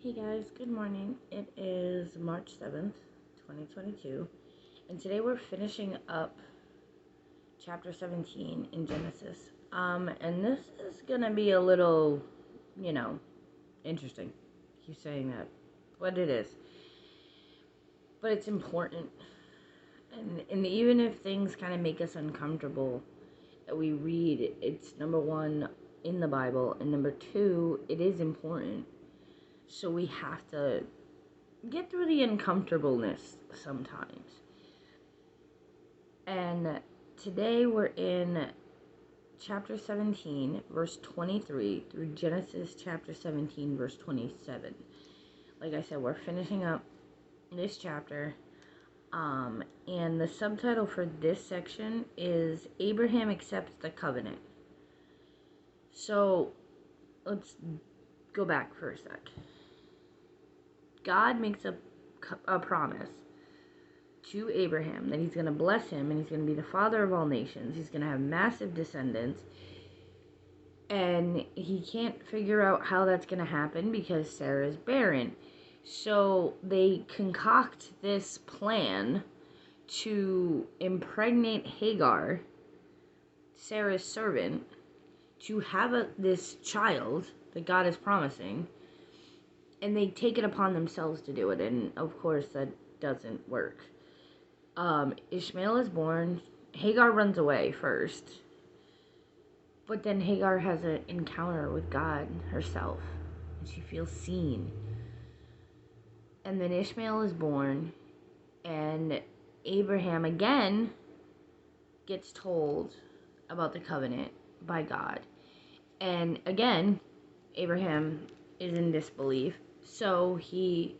Hey guys, good morning. It is March 7th, 2022, and today we're finishing up chapter 17 in Genesis. And this is gonna be a little, interesting. I keep saying that, but it is. But it's important. And even if things kind of make us uncomfortable that we read, it's number one in the Bible, and number two, it is important. So we have to get through the uncomfortableness sometimes. And today we're in chapter 17, verse 23, through Genesis chapter 17, verse 27. Like I said, we're finishing up this chapter. And the subtitle for this section is Abraham Accepts the Covenant. So let's go back for a sec. God makes a promise to Abraham that he's going to bless him and he's going to be the father of all nations. He's going to have massive descendants. And he can't figure out how that's going to happen because Sarah's barren. So they concoct this plan to impregnate Hagar, Sarah's servant, to have this child that God is promising. And they take it upon themselves to do it. And of course that doesn't work. Ishmael is born. Hagar runs away first. But then Hagar has an encounter with God herself. And she feels seen. And then Ishmael is born. And Abraham again gets told about the covenant by God. And again, Abraham is in disbelief. So he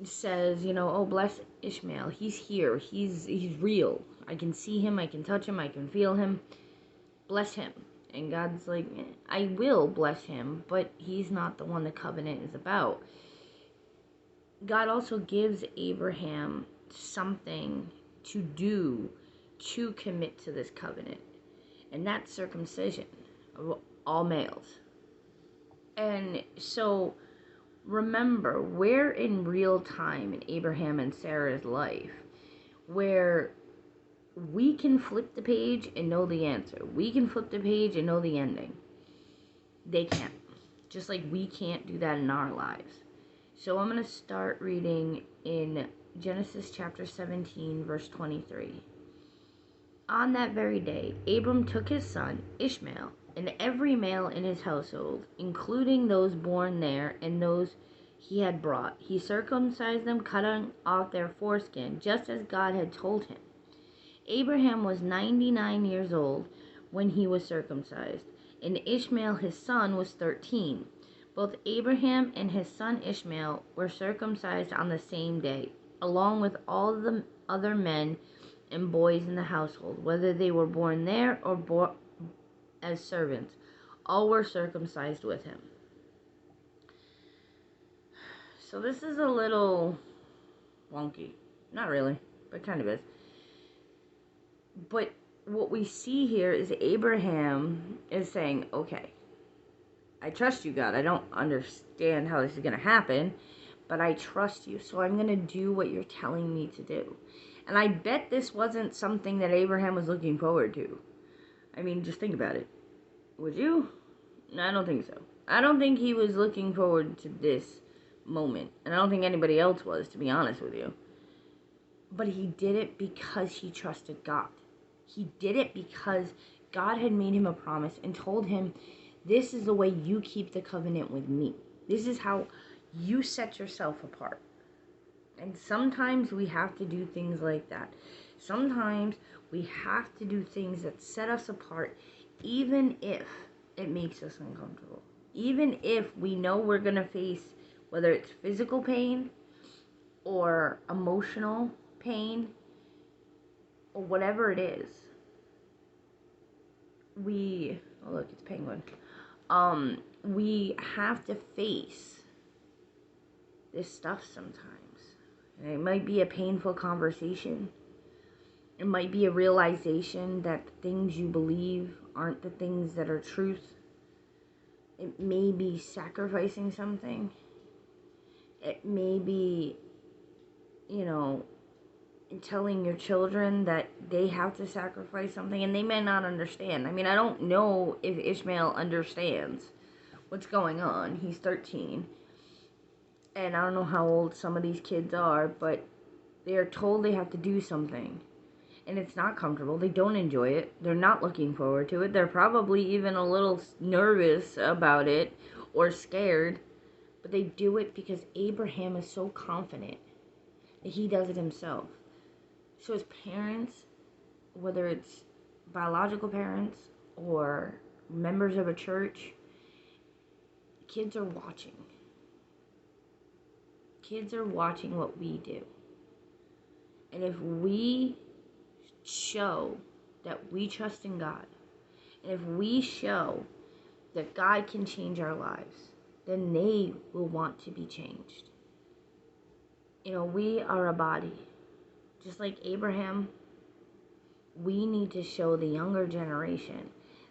says, oh, bless Ishmael. He's here. He's real. I can see him. I can touch him. I can feel him. Bless him. And God's like, I will bless him, but he's not the one the covenant is about. God also gives Abraham something to do to commit to this covenant. And that's circumcision of all males. And so remember, we're in real time in Abraham and Sarah's life where we can flip the page and know the answer. We can flip the page and know the ending. They can't. Just like we can't do that in our lives. So I'm going to start reading in Genesis chapter 17, verse 23. On that very day, Abram took his son, Ishmael, and every male in his household, including those born there and those he had brought. He circumcised them, cutting off their foreskin, just as God had told him. Abraham was 99 years old when he was circumcised, and Ishmael his son was 13. Both Abraham and his son Ishmael were circumcised on the same day, along with all the other men and boys in the household, whether they were born there or born as servants. All were circumcised with him. So this is a little wonky. Not really, but kind of is. But what we see here is Abraham is saying, okay, I trust you, God. I don't understand how this is going to happen, but I trust you, so I'm going to do what you're telling me to do. And I bet this wasn't something that Abraham was looking forward to. I mean, just think about it. Would you? No, I don't think so. I don't think he was looking forward to this moment. And I don't think anybody else was, to be honest with you. But he did it because he trusted God. He did it because God had made him a promise and told him, this is the way you keep the covenant with me. This is how you set yourself apart. And sometimes we have to do things like that. Sometimes we have to do things that set us apart, even if it makes us uncomfortable. Even if we know we're going to face, whether it's physical pain or emotional pain or whatever it is. Oh look, it's Penguin. We have to face this stuff sometimes. And it might be a painful conversation. It might be a realization that the things you believe aren't the things that are truth. It may be sacrificing something. It may be, telling your children that they have to sacrifice something, and they may not understand. I mean, I don't know if Ishmael understands what's going on. He's 13. And I don't know how old some of these kids are, but they are told they have to do something. And it's not comfortable. They don't enjoy it. They're not looking forward to it. They're probably even a little nervous about it or scared. But they do it because Abraham is so confident that he does it himself. So as parents, whether it's biological parents or members of a church, kids are watching. Kids are watching what we do. And if we show that we trust in God, and if we show that God can change our lives, then they will want to be changed. We are a body. Just like Abraham, we need to show the younger generation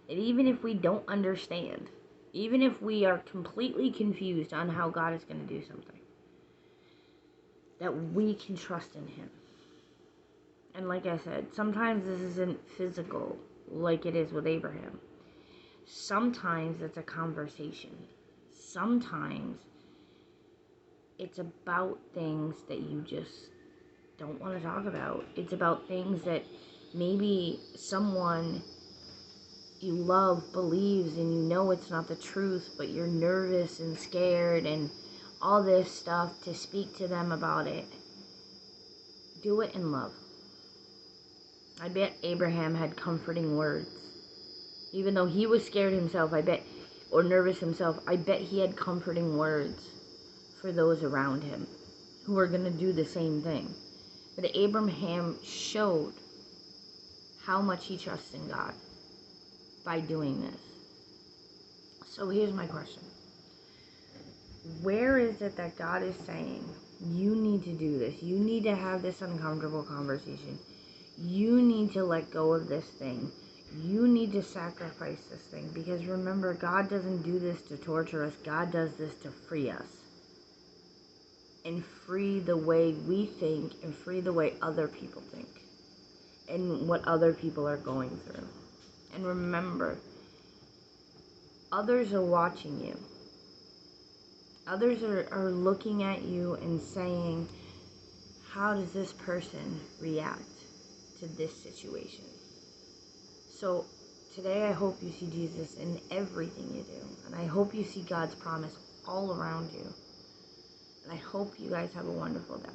that even if we don't understand, even if we are completely confused on how God is going to do something, that we can trust in Him. And like I said, sometimes this isn't physical like it is with Abraham. Sometimes it's a conversation. Sometimes it's about things that you just don't want to talk about. It's about things that maybe someone you love believes and you know it's not the truth, but you're nervous and scared and all this stuff to speak to them about it. Do it in love. I bet Abraham had comforting words. Even though he was scared himself, or nervous himself, I bet he had comforting words for those around him who were going to do the same thing. But Abraham showed how much he trusts in God by doing this. So here's my question. Where is it that God is saying, you need to do this? You need to have this uncomfortable conversation. You need to let go of this thing. You need to sacrifice this thing. Because remember, God doesn't do this to torture us. God does this to free us. And free the way we think and free the way other people think. And what other people are going through. And remember, others are watching you. Others are looking at you and saying, how does this person react to this situation? So today I hope you see Jesus in everything you do. And I hope you see God's promise all around you. And I hope you guys have a wonderful day.